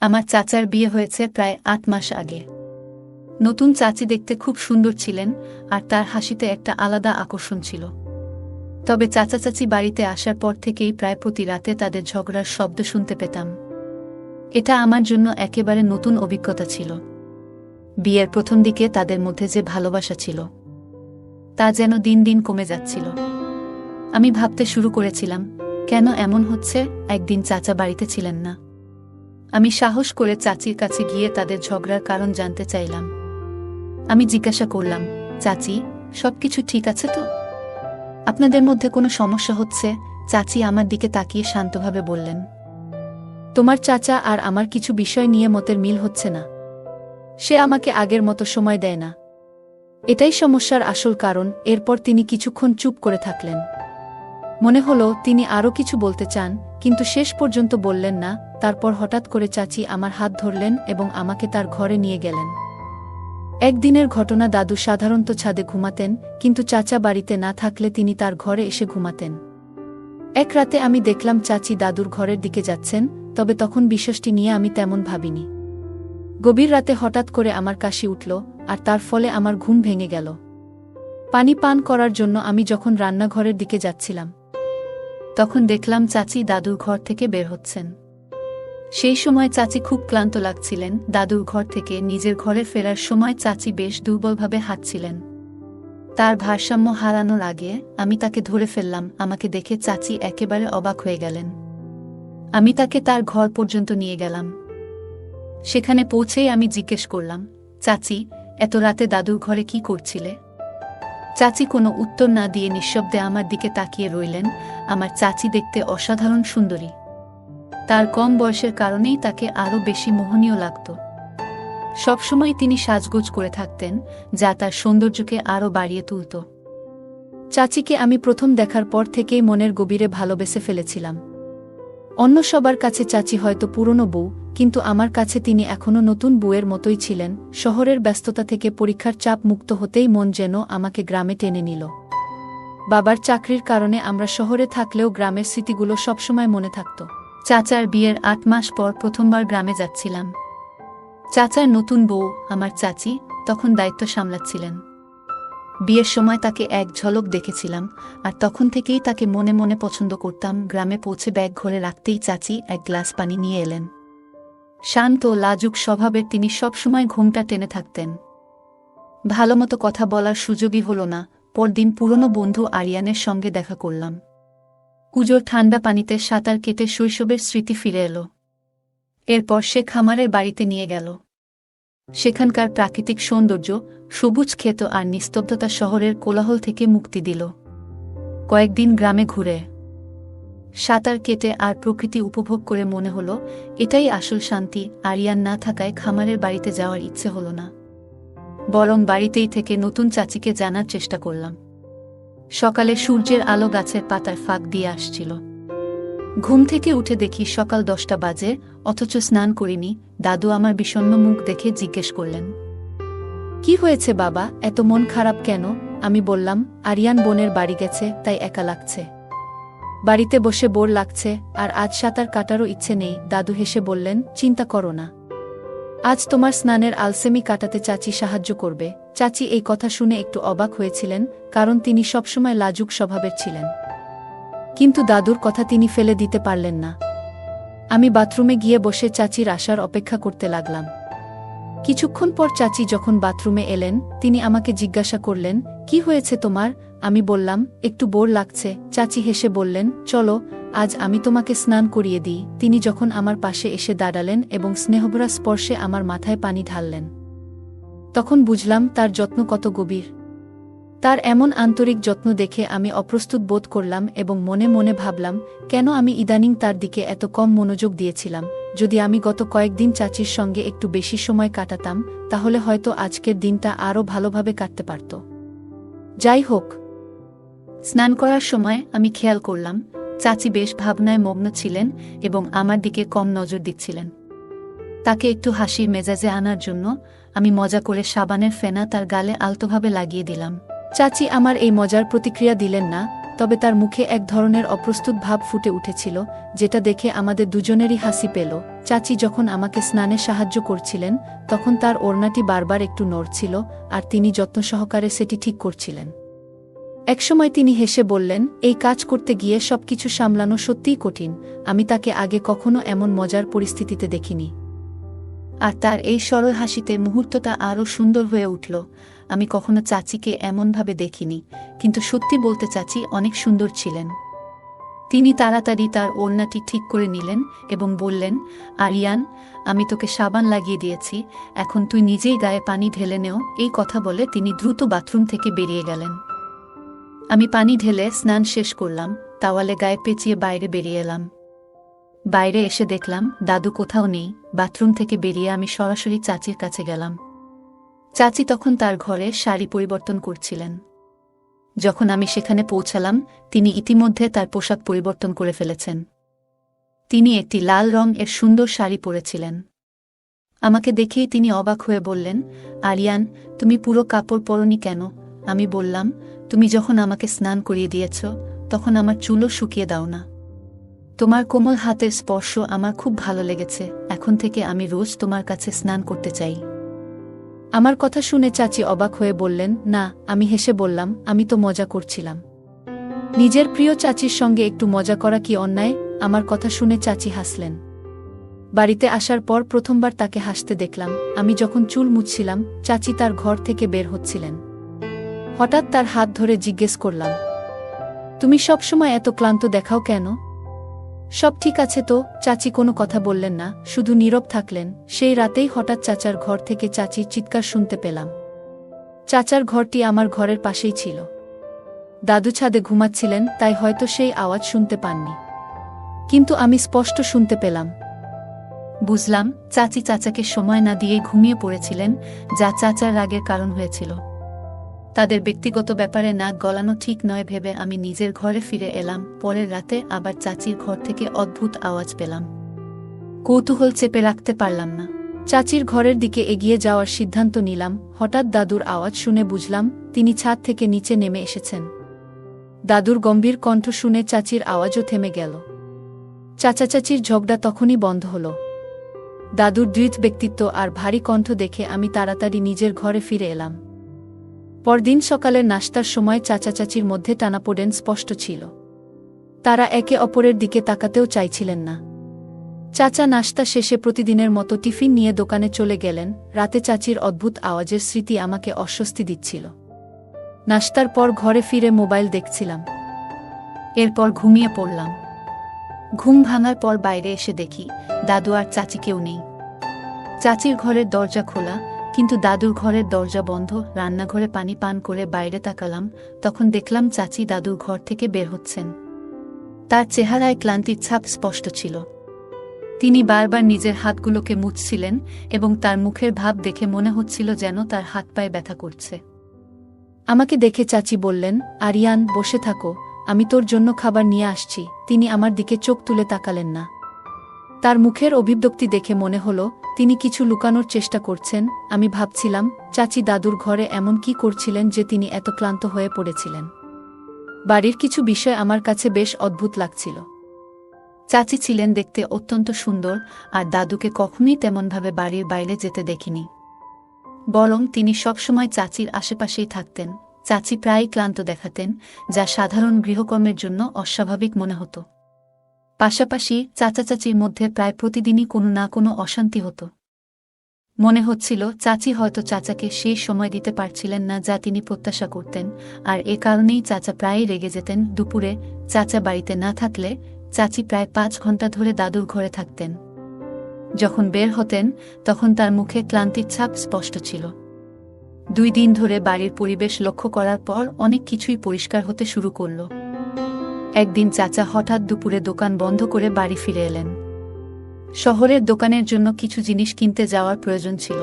আমার চাচার বিয়ে হয়েছে প্রায় ৮ মাস আগে। নতুন চাচি দেখতে খুব সুন্দর ছিলেন, আর তার হাসিতে একটা আলাদা আকর্ষণ ছিল। তবে চাচা চাচি বাড়িতে আসার পর থেকেই প্রায় প্রতি রাতে তাদের ঝগড়ার শব্দ শুনতে পেতাম। এটা আমার জন্য একেবারে নতুন অভিজ্ঞতা ছিল। বিয়ের প্রথম দিকে তাদের মধ্যে যে ভালোবাসা ছিল, তা যেন দিন দিন কমে যাচ্ছিল। আমি ভাবতে শুরু করেছিলাম, কেন এমন হচ্ছে। একদিন চাচা বাড়িতে ছিলেন না। আমি সাহস করে চাচির কাছে গিয়ে তাদের ঝগড়ার কারণ জানতে চাইলাম। আমি জিজ্ঞাসা করলাম, চাচি, সবকিছু ঠিক আছে তো? আপনাদের মধ্যে কোনো সমস্যা হচ্ছে? চাচি আমার দিকে তাকিয়ে শান্তভাবে বললেন, তোমার চাচা আর আমার কিছু বিষয় নিয়ে মতের মিল হচ্ছে না। সে আমাকে আগের মতো সময় দেয় না। এটাই সমস্যার আসল কারণ। এরপর তিনি কিছুক্ষণ চুপ করে থাকলেন। মনে হলো তিনি আরও কিছু বলতে চান, কিন্তু শেষ পর্যন্ত বললেন না। তারপর হঠাৎ করে চাচি আমার হাত ধরলেন এবং আমাকে তার ঘরে নিয়ে গেলেন। একদিনের ঘটনা। দাদু সাধারণত ছাদে ঘুমাতেন, কিন্তু চাচা বাড়িতে না থাকলে তিনি তার ঘরে এসে ঘুমাতেন। এক রাতে আমি দেখলাম চাচি দাদুর ঘরের দিকে যাচ্ছেন, তবে তখন বিষয়টি নিয়ে আমি তেমন ভাবিনি। গভীর রাতে হঠাৎ করে আমার কাশি উঠল, আর তার ফলে আমার ঘুম ভেঙে গেল। পানি পান করার জন্য আমি যখন রান্নাঘরের দিকে যাচ্ছিলাম, তখন দেখলাম চাচি দাদুর ঘর থেকে বের হচ্ছেন। সেই সময় চাচি খুব ক্লান্ত লাগছিলেন। দাদুর ঘর থেকে নিজের ঘরে ফেরার সময় চাচি বেশ দুর্বলভাবে হাঁটছিলেন। তার ভারসাম্য হারানোর আগে আমি তাকে ধরে ফেললাম। আমাকে দেখে চাচি একেবারে অবাক হয়ে গেলেন। আমি তাকে তার ঘর পর্যন্ত নিয়ে গেলাম। সেখানে পৌঁছেই আমি জিজ্ঞেস করলাম, চাচি, এত রাতে দাদুর ঘরে কি করছিলে? চাচি কোনো উত্তর না দিয়ে নিঃশব্দে আমার দিকে তাকিয়ে রইলেন। আমার চাচি দেখতে অসাধারণ সুন্দরী। তার কম বয়সের কারণেই তাকে আরও বেশি মোহনীয় লাগত। সবসময় তিনি সাজগোজ করে থাকতেন, যা তার সৌন্দর্যকে আরও বাড়িয়ে তুলত। চাচিকে আমি প্রথম দেখার পর থেকেই মনের গভীরে ভালোবেসে ফেলেছিলাম। অন্য সবার কাছে চাচি হয়তো পুরনো বউ, কিন্তু আমার কাছে তিনি এখনও নতুন বউয়ের মতোই ছিলেন। শহরের ব্যস্ততা থেকে পরীক্ষার চাপ মুক্ত হতেই মন যেন আমাকে গ্রামে টেনে নিল। বাবার চাকরির কারণে আমরা শহরে থাকলেও গ্রামের স্মৃতিগুলো সবসময় মনে থাকত। চাচার বিয়ের ৮ মাস পর প্রথমবার গ্রামে যাচ্ছিলাম। চাচার নতুন বউ, আমার চাচি, তখন দায়িত্ব সামলাচ্ছিলেন। বিয়ের সময় তাকে এক ঝলক দেখেছিলাম, আর তখন থেকেই তাকে মনে মনে পছন্দ করতাম। গ্রামে পৌঁছে ব্যাগ ঘরে রাখতেই চাচি এক গ্লাস পানি নিয়ে এলেন। শান্ত লাজুক স্বভাবের তিনি সবসময় ঘোমটা টেনে থাকতেন। ভালোমতো কথা বলার সুযোগই হল না। পরদিন পুরনো বন্ধু আরিয়ানের সঙ্গে দেখা করলাম। কুজোর ঠান্ডা পানিতে সাঁতার কেটে শৈশবের স্মৃতি ফিরে এলো। এরপর সে খামারের বাড়িতে নিয়ে গেল। সেখানকার প্রাকৃতিক সৌন্দর্য, সবুজ ক্ষেত আর নিস্তব্ধতা শহরের কোলাহল থেকে মুক্তি দিল। কয়েকদিন গ্রামে ঘুরে সাঁতার কেটে আর প্রকৃতি উপভোগ করে মনে হলো, এটাই আসল শান্তি। আরিয়ান না থাকায় খামারের বাড়িতে যাওয়ার ইচ্ছে হলো না, বরং বাড়িতেই থেকে নতুন চাচিকে জানার চেষ্টা করলাম। সকালে সূর্যের আলো গাছের পাতার ফাঁক দিয়ে আসছিল। ঘুম থেকে উঠে দেখি সকাল 10টা বাজে, অথচ স্নান করিনি। দাদু আমার বিষণ্ণ মুখ দেখে জিজ্ঞেস করলেন, কি হয়েছে বাবা, এত মন খারাপ কেন? আমি বললাম, আরিয়ান বোনের বাড়ি গেছে, তাই একা লাগছে। বাড়িতে বসে বোর লাগছে, আর আজ সাঁতার কাটারও ইচ্ছে নেই। দাদু হেসে বললেন, চিন্তা করো না, আজ তোমার স্নানের আলসেমি কাটাতে চাচি সাহায্য করবে। চাচি এই কথা শুনে একটু অবাক হয়েছিলেন, কারণ তিনি সবসময় লাজুক স্বভাবের ছিলেন। কিন্তু দাদুর কথা তিনি ফেলে দিতে পারলেন না। আমি বাথরুমে গিয়ে বসে চাচির আসার অপেক্ষা করতে লাগলাম। কিছুক্ষণ পর চাচি যখন বাথরুমে এলেন, তিনি আমাকে জিজ্ঞাসা করলেন, কি হয়েছে তোমার? আমি বললাম, একটু বোর লাগছে। চাচি হেসে বললেন, চলো, আজ আমি তোমাকে স্নান করিয়ে দিই। তিনি যখন আমার পাশে এসে দাঁড়ালেন এবং স্নেহভরা স্পর্শে আমার মাথায় পানি ঢাললেন, তখন বুঝলাম তার যত্ন কত গভীর। তার এমন আন্তরিক যত্ন দেখে আমি অপ্রস্তুত বোধ করলাম এবং মনে মনে ভাবলাম, কেন আমি ইদানিং তার দিকে এত কম মনোযোগ দিয়েছিলাম। যদি আমি গত কয়েকদিন চাচির সঙ্গে একটু বেশি সময় কাটাতাম, তাহলে হয়তো আজকের দিনটা আরও ভালোভাবে কাটতে পারত। যাই হোক, স্নান করার সময় আমি খেয়াল করলাম চাচি বেশ ভাবনায় মগ্ন ছিলেন এবং আমার দিকে কম নজর দিচ্ছিলেন। তাকে একটু হাসির মেজাজে আনার জন্য আমি মজা করে সাবানের ফেনা তার গালে আলতোভাবে লাগিয়ে দিলাম। চাচি আমার এই মজার প্রতিক্রিয়া দিলেন না, তবে তার মুখে এক ধরনের অপ্রস্তুত ভাব ফুটে উঠেছিল, যেটা দেখে আমাদের দুজনেরই হাসি পেল। চাচি যখন আমাকে স্নানে সাহায্য করছিলেন তখন তার ওড়নাটি বারবার একটু নড়ছিল আর তিনি যত্ন সহকারে সেটি ঠিক করছিলেন। একসময় তিনি হেসে বললেন, এই কাজ করতে গিয়ে সবকিছু সামলানো সত্যিই কঠিন। আমি তাকে আগে কখনো এমন মজার পরিস্থিতিতে দেখিনি। আর তার এই সরল হাসিতে মুহূর্তটা আরও সুন্দর হয়ে উঠল। আমি কখনো চাচিকে এমনভাবে দেখিনি, কিন্তু সত্যি বলতে চাচি অনেক সুন্দর ছিলেন। তিনি তাড়াতাড়ি তার ওড়নাটি ঠিক করে নিলেন এবং বললেন, আরিয়ান, আমি তোকে সাবান লাগিয়ে দিয়েছি, এখন তুই নিজেই গায়ে পানি ঢেলে নেও। এই কথা বলে তিনি দ্রুত বাথরুম থেকে বেরিয়ে গেলেন। আমি পানি ঢেলে স্নান শেষ করলাম, তাওয়ালে গায়ে পেঁচিয়ে বাইরে বেরিয়ে এলাম। বাইরে এসে দেখলাম দাদু কোথাও নেই। বাথরুম থেকে বেরিয়ে আমি সরাসরি চাচির কাছে গেলাম। চাচি তখন তার ঘরে শাড়ি পরিবর্তন করছিলেন। যখন আমি সেখানে পৌঁছালাম, তিনি ইতিমধ্যে তার পোশাক পরিবর্তন করে ফেলেছেন। তিনি একটি লাল রঙের সুন্দর শাড়ি পরেছিলেন। আমাকে দেখেই তিনি অবাক হয়ে বললেন, আরিয়ান, তুমি পুরো কাপড় পরনি কেন? আমি বললাম, তুমি যখন আমাকে স্নান করিয়ে দিয়েছ তখন আমার চুলও শুকিয়ে দাও না। তোমার কোমল হাতের স্পর্শ আমার খুব ভালো লেগেছে। এখন থেকে আমি রোজ তোমার কাছে স্নান করতে চাই। আমার কথা শুনে চাচি অবাক হয়ে বললেন, না। আমি হেসে বললাম, আমি তো মজা করছিলাম। নিজের প্রিয় চাচির সঙ্গে একটু মজা করা কি অন্যায়? আমার কথা শুনে চাচি হাসলেন। বাড়িতে আসার পর প্রথমবার তাকে হাসতে দেখলাম। আমি যখন চুল মুছছিলাম, চাচি তার ঘর থেকে বের হচ্ছিলেন। হঠাৎ তার হাত ধরে জিজ্ঞেস করলাম, তুমি সবসময় এত ক্লান্ত দেখাও কেন? সব ঠিক আছে তো? চাচি কোনো কথা বললেন না, শুধু নীরব থাকলেন। সেই রাতেই হঠাৎ চাচার ঘর থেকে চাচির চিৎকার শুনতে পেলাম। চাচার ঘরটি আমার ঘরের পাশেই ছিল। দাদু ছাদে ঘুমাচ্ছিলেন, তাই হয়তো সেই আওয়াজ শুনতে পাননি, কিন্তু আমি স্পষ্ট শুনতে পেলাম। বুঝলাম চাচি চাচাকে সময় না দিয়েই ঘুমিয়ে পড়েছিলেন, যা চাচার রাগের কারণ হয়েছিল। তাদের ব্যক্তিগত ব্যাপারে নাক গলানো ঠিক নয় ভেবে আমি নিজের ঘরে ফিরে এলাম। পরের রাতে আবার চাচির ঘর থেকে অদ্ভুত আওয়াজ পেলাম। কৌতূহল চেপে রাখতে পারলাম না। চাচির ঘরের দিকে এগিয়ে যাওয়ার সিদ্ধান্ত নিলাম। হঠাৎ দাদুর আওয়াজ শুনে বুঝলাম তিনি ছাদ থেকে নিচে নেমে এসেছেন। দাদুর গম্ভীর কণ্ঠ শুনে চাচির আওয়াজও থেমে গেল। চাচা চাচির ঝগড়া তখনই বন্ধ হল। দাদুর দৃঢ় ব্যক্তিত্ব আর ভারী কণ্ঠ দেখে আমি তাড়াতাড়ি নিজের ঘরে ফিরে এলাম। পরদিন সকালের নাশতার সময় চাচা চাচির মধ্যে টানাপোড়েন স্পষ্ট ছিল। তারা একে অপরের দিকে তাকাতেও চাইছিলেন না। চাচা নাশতা শেষে প্রতিদিনের মতো টিফিন নিয়ে দোকানে চলে গেলেন। রাতে চাচির অদ্ভুত আওয়াজের স্মৃতি আমাকে অস্বস্তি দিচ্ছিল। নাশতার পর ঘরে ফিরে মোবাইল দেখছিলাম। এরপর ঘুমিয়ে পড়লাম। ঘুম ভাঙার পর বাইরে এসে দেখি দাদু আর চাচি কেউ নেই। চাচির ঘরের দরজা খোলা, কিন্তু দাদুর ঘরের দরজা বন্ধ। রান্নাঘরে পানি পান করে বাইরে তাকালাম, তখন দেখলাম চাচি দাদুর ঘর থেকে বের হচ্ছেন। তার চেহারায় ক্লান্তির ছাপ স্পষ্ট ছিল। তিনি বারবার নিজের হাতগুলোকে মুছছিলেন এবং তার মুখের ভাব দেখে মনে হচ্ছিল যেন তার হাত পায়ে ব্যথা করছে। আমাকে দেখে চাচি বললেন, আরিয়ান, বসে থাকো, আমি তোর জন্য খাবার নিয়ে আসছি। তিনি আমার দিকে চোখ তুলে তাকালেন না। তার মুখের অভিব্যক্তি দেখে মনে হলো তিনি কিছু লুকানোর চেষ্টা করছেন। আমি ভাবছিলাম, চাচি দাদুর ঘরে এমন কি করছিলেন যে তিনি এত ক্লান্ত হয়ে পড়েছিলেন। বাড়ির কিছু বিষয় আমার কাছে বেশ অদ্ভুত লাগছিল। চাচি ছিলেন দেখতে অত্যন্ত সুন্দর, আর দাদুকে কখনোই তেমনভাবে বাড়ির বাইরে যেতে দেখিনি। বরং তিনি সবসময় চাচির আশেপাশেই থাকতেন। চাচি প্রায়ই ক্লান্ত দেখাতেন, যা সাধারণ গৃহকর্মের জন্য অস্বাভাবিক মনে হতো। পাশাপাশি চাচা চাচির মধ্যে প্রায় প্রতিদিনই কোনো না কোনো অশান্তি হতো। মনে হচ্ছিল চাচি হয়তো চাচাকে সেই সময় দিতে পারছিলেন না যা তিনি প্রত্যাশা করতেন, আর এ কারণেই চাচা প্রায়ই রেগে যেতেন। দুপুরে চাচা বাড়িতে না থাকলে চাচি প্রায় 5 ঘন্টা ধরে দাদুর ঘরে থাকতেন। যখন বের হতেন তখন তার মুখে ক্লান্তির ছাপ স্পষ্ট ছিল। 2 দিন ধরে বাড়ির পরিবেশ লক্ষ্য করার পর অনেক কিছুই পরিষ্কার হতে শুরু করল। একদিন চাচা হঠাৎ দুপুরে দোকান বন্ধ করে বাড়ি ফিরে এলেন। শহরের দোকানের জন্য কিছু জিনিস কিনতে যাওয়ার প্রয়োজন ছিল।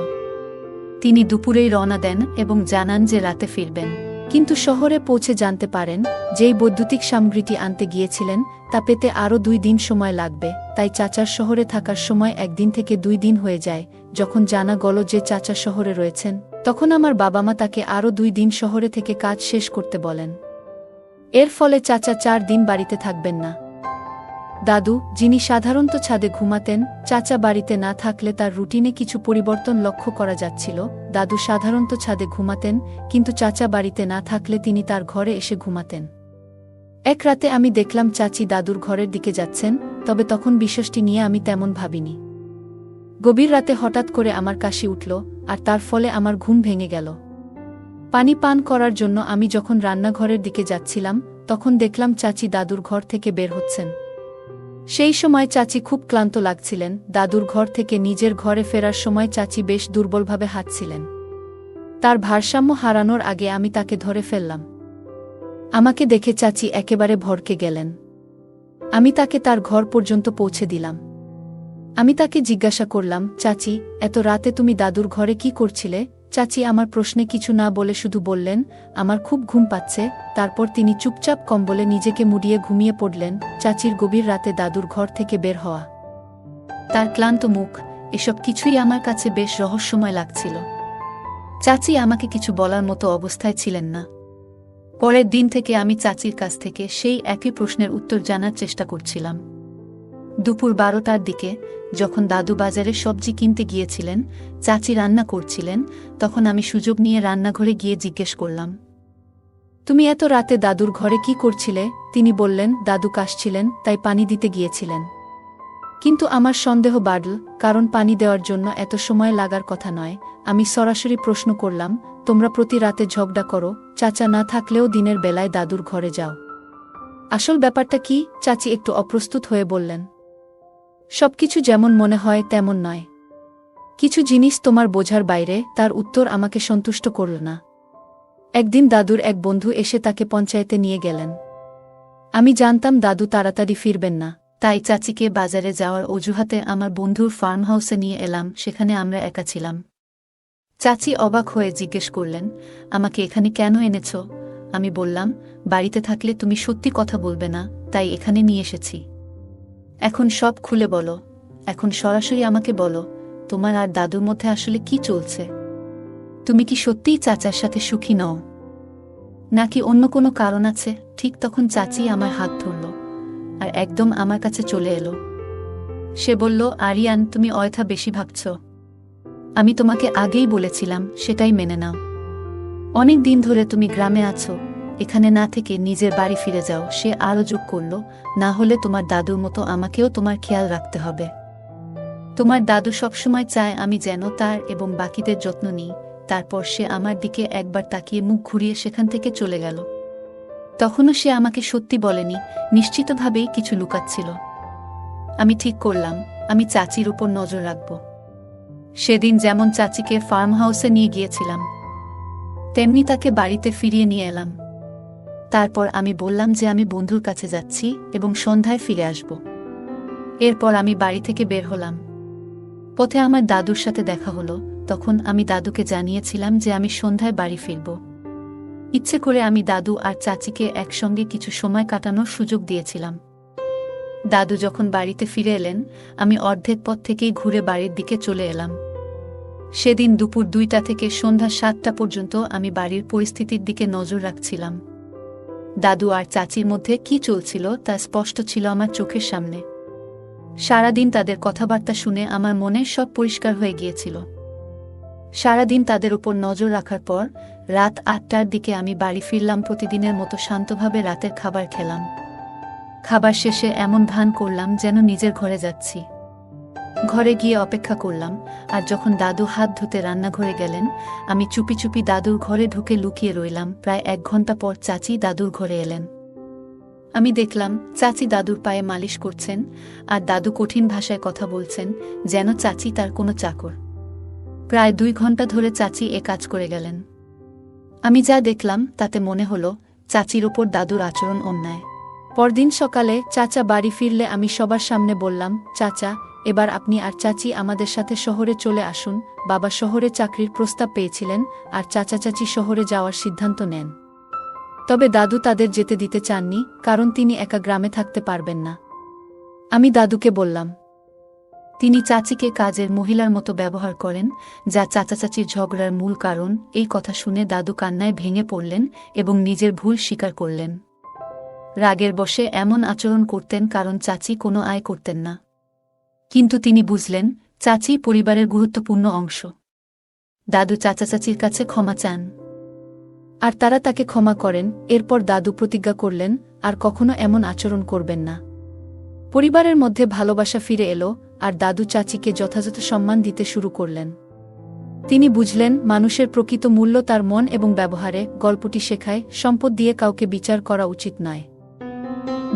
তিনি দুপুরেই রওনা দেন এবং জানান যে রাতে ফিরবেন। কিন্তু শহরে পৌঁছে জানতে পারেন যেই বৈদ্যুতিক সামগ্রীটি আনতে গিয়েছিলেন তা পেতে আরও 2 দিন সময় লাগবে। তাই চাচার শহরে থাকার সময় 1 দিন থেকে 2 দিন হয়ে যায়। যখন জানা গেল যে চাচা শহরে রয়েছেন, তখন আমার বাবা মা তাকে আরও 2 দিন শহরে থেকে কাজ শেষ করতে বলেন। এর ফলে চাচা 4 দিন বাড়িতে থাকবেন না। দাদু, যিনি সাধারণত ছাদে ঘুমাতেন, চাচা বাড়িতে না থাকলে তার রুটিনে কিছু পরিবর্তন লক্ষ্য করা যাচ্ছিল। দাদু সাধারণত ছাদে ঘুমাতেন, কিন্তু চাচা বাড়িতে না থাকলে তিনি তার ঘরে এসে ঘুমাতেন। এক রাতে আমি দেখলাম চাচি দাদুর ঘরের দিকে যাচ্ছেন, তবে তখন বিষয়টি নিয়ে আমি তেমন ভাবিনি। গভীর রাতে হঠাৎ করে আমার কাশি উঠল, আর তার ফলে আমার ঘুম ভেঙে গেল। পানি পান করার জন্য আমি যখন রান্নাঘরের দিকে যাচ্ছিলাম, তখন দেখলাম চাচি দাদুর ঘর থেকে বের হচ্ছেন। সেই সময় চাচি খুব ক্লান্ত লাগছিলেন। দাদুর ঘর থেকে নিজের ঘরে ফেরার সময় চাচি বেশ দুর্বলভাবে হাঁটছিলেন। তার ভারসাম্য হারানোর আগে আমি তাকে ধরে ফেললাম। আমাকে দেখে চাচি একেবারে ভড়কে গেলেন। আমি তাকে তার ঘর পর্যন্ত পৌঁছে দিলাম। আমি তাকে জিজ্ঞাসা করলাম, চাচি, এত রাতে তুমি দাদুর ঘরে কি করছিলে? চাচি আমার প্রশ্নে কিছু না বলে শুধু বললেন, আমার খুব ঘুম পাচ্ছে। তারপর তিনি চুপচাপ কম্বলে নিজেকে মুড়িয়ে ঘুমিয়ে পড়লেন। চাচির গভীর রাতে দাদুর ঘর থেকে বের হওয়া, তার ক্লান্ত মুখ, এসব কিছুই আমার কাছে বেশ রহস্যময় লাগছিল। চাচি আমাকে কিছু বলার মতো অবস্থায় ছিলেন না। পরের দিন থেকে আমি চাচির কাছ থেকে সেই একই প্রশ্নের উত্তর জানার চেষ্টা করছিলাম। দুপুর 12টার দিকে, যখন দাদু বাজারে সবজি কিনতে গিয়েছিলেন, চাচি রান্না করছিলেন, তখন আমি সুযোগ নিয়ে রান্নাঘরে গিয়ে জিজ্ঞেস করলাম, তুমি এত রাতে দাদুর ঘরে কি করছিলে? তিনি বললেন, দাদু কাশছিলেন, তাই পানি দিতে গিয়েছিলেন। কিন্তু আমার সন্দেহ বাড়ল, কারণ পানি দেওয়ার জন্য এত সময় লাগার কথা নয়। আমি সরাসরি প্রশ্ন করলাম, তোমরা প্রতি রাতে ঝগড়া করো, চাচা না থাকলেও দিনের বেলায় দাদুর ঘরে যাও। আসল ব্যাপারটা কি? চাচি একটু অপ্রস্তুত হয়ে বললেন, সবকিছু যেমন মনে হয় তেমন নয়। কিছু জিনিস তোমার বোঝার বাইরে। তার উত্তর আমাকে সন্তুষ্ট করল না। একদিন দাদুর এক বন্ধু এসে তাকে পঞ্চায়েতে নিয়ে গেলেন। আমি জানতাম দাদু তাড়াতাড়ি ফিরবেন না, তাই চাচিকে বাজারে যাওয়ার অজুহাতে আমার বন্ধুর ফার্ম হাউসে নিয়ে এলাম। সেখানে আমরা একা ছিলাম। চাচি অবাক হয়ে জিজ্ঞেস করলেন, আমাকে এখানে কেন এনেছ? আমি বললাম, বাড়িতে থাকলে তুমি সত্যি কথা বলবে না, তাই এখানে নিয়ে এসেছি। এখন সব খুলে বলো। এখন সরাসরি আমাকে বলো, তোমার আর দাদুর মধ্যে আসলে কি চলছে? তুমি কি সত্যিই চাচার সাথে সুখী নও, নাকি অন্য কোনো কারণ আছে? ঠিক তখন চাচি আমার হাত ধরল আর একদম আমার কাছে চলে এলো। সে বলল, আরিয়ান, তুমি অযথা বেশি ভাবছ। আমি তোমাকে আগেই বলেছিলাম, সেটাই মেনে নাও। অনেক দিন ধরে তুমি গ্রামে আছো, এখানে না থেকে নিজের বাড়ি ফিরে যাও। সে আরও যোগ করল, না হলে তোমার দাদুর মতো আমাকেও তোমার খেয়াল রাখতে হবে। তোমার দাদু সবসময় চায় আমি যেন তার এবং বাকিদের যত্ন নিই। তারপর সে আমার দিকে একবার তাকিয়ে মুখ ঘুরিয়ে সেখান থেকে চলে গেল। তখনও সে আমাকে সত্যি বলেনি, নিশ্চিতভাবেই কিছু লুকাচ্ছিল। আমি ঠিক করলাম, আমি চাচির উপর নজর রাখব। সেদিন যেমন চাচিকে ফার্ম হাউসে নিয়ে গিয়েছিলাম, তেমনি তাকে বাড়িতে ফিরিয়ে নিয়ে এলাম। তারপর আমি বললাম যে আমি বন্ধুর কাছে যাচ্ছি এবং সন্ধ্যায় ফিরে আসব। এরপর আমি বাড়ি থেকে বের হলাম। পথে আমার দাদুর সাথে দেখা হলো। তখন আমি দাদুকে জানিয়েছিলাম যে আমি সন্ধ্যায় বাড়ি ফিরব। ইচ্ছে করে আমি দাদু আর চাচিকে একসঙ্গে কিছু সময় কাটানোর সুযোগ দিয়েছিলাম। দাদু যখন বাড়িতে ফিরে এলেন, আমি অর্ধেক পথ থেকেই ঘুরে বাড়ির দিকে চলে এলাম। সেদিন দুপুর 2টা থেকে সন্ধ্যা 7টা পর্যন্ত আমি বাড়ির পরিস্থিতির দিকে নজর রাখছিলাম। দাদু আর চাচির মধ্যে কি চলছিল তা স্পষ্ট ছিল আমার চোখের সামনে। সারাদিন তাদের কথাবার্তা শুনে আমার মনে সব পরিষ্কার হয়ে গিয়েছিল। সারাদিন তাদের উপর নজর রাখার পর রাত 8টার দিকে আমি বাড়ি ফিরলাম। প্রতিদিনের মতো শান্তভাবে রাতের খাবার খেলাম। খাবার শেষে এমন ভান করলাম যেন নিজের ঘরে যাচ্ছি। ঘরে গিয়ে অপেক্ষা করলাম, আর যখন দাদু হাত ধুতে রান্নাঘরে গেলেন, আমি চুপি চুপি দাদুর ঘরে ঢুকে লুকিয়ে রইলাম। প্রায় 1 ঘন্টা পর চাচি দাদুর ঘরে এলেন। আমি দেখলাম চাচি দাদুর পায়ে মালিশ করছেন, আর দাদু কঠিন ভাষায় কথা বলছেন, যেন চাচি তার কোনো চাকর। প্রায় 2 ঘন্টা ধরে চাচি এ কাজ করে গেলেন। আমি যা দেখলাম তাতে মনে হলো চাচির ওপর দাদুর আচরণ অন্যায়। পরদিন সকালে চাচা বাড়ি ফিরলে আমি সবার সামনে বললাম, চাচা, এবার আপনি আর চাচি আমাদের সাথে শহরে চলে আসুন। বাবা শহরে চাকরির প্রস্তাব পেয়েছিলেন, আর চাচা চাচি শহরে যাওয়ার সিদ্ধান্ত নেন। তবে দাদু তাদের যেতে দিতে চাননি, কারণ তিনি একা গ্রামে থাকতে পারবেন না। আমি দাদুকে বললাম, তিনি চাচিকে কাজের মহিলার মতো ব্যবহার করেন, যা চাচা চাচির ঝগড়ার মূল কারণ। এই কথা শুনে দাদু কান্নায় ভেঙে পড়লেন এবং নিজের ভুল স্বীকার করলেন। রাগের বশে এমন আচরণ করতেন কারণ চাচি কোনো আয় করতেন না। কিন্তু তিনি বুঝলেন চাচি পরিবারের গুরুত্বপূর্ণ অংশ। দাদু চাচা চাচির কাছে ক্ষমা চান, আর তারা তাকে ক্ষমা করেন। এরপর দাদু প্রতিজ্ঞা করলেন আর কখনো এমন আচরণ করবেন না। পরিবারের মধ্যে ভালোবাসা ফিরে এলো, আর দাদু চাচিকে যথাযথ সম্মান দিতে শুরু করলেন। তিনি বুঝলেন মানুষের প্রকৃত মূল্য তার মন এবং ব্যবহারে। গল্পটি শেখায় সম্পদ দিয়ে কাউকে বিচার করা উচিত নয়।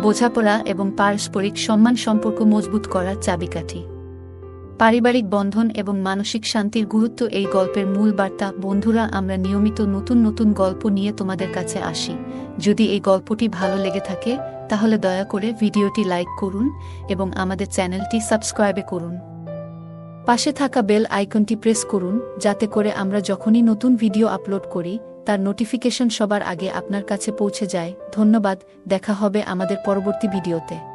বোঝাপড়া এবং পারস্পরিক সম্মান সম্পর্ক মজবুত করার চাবিকাঠি। পারিবারিক বন্ধন এবং মানসিক শান্তির গুরুত্ব এই গল্পের মূল বার্তা। বন্ধুরা, আমরা নিয়মিত নতুন নতুন গল্প নিয়ে তোমাদের কাছে আসি। যদি এই গল্পটি ভালো লেগে থাকে তাহলে দয়া করে ভিডিওটি লাইক করুন এবং আমাদের চ্যানেলটি সাবস্ক্রাইব করুন। পাশে থাকা বেল আইকনটি প্রেস করুন যাতে করে আমরা যখনই নতুন ভিডিও আপলোড করি তার নোটিফিকেশন সবার আগে আপনার কাছে পৌঁছে যায়। ধন্যবাদ, দেখা হবে আমাদের পরবর্তী ভিডিওতে।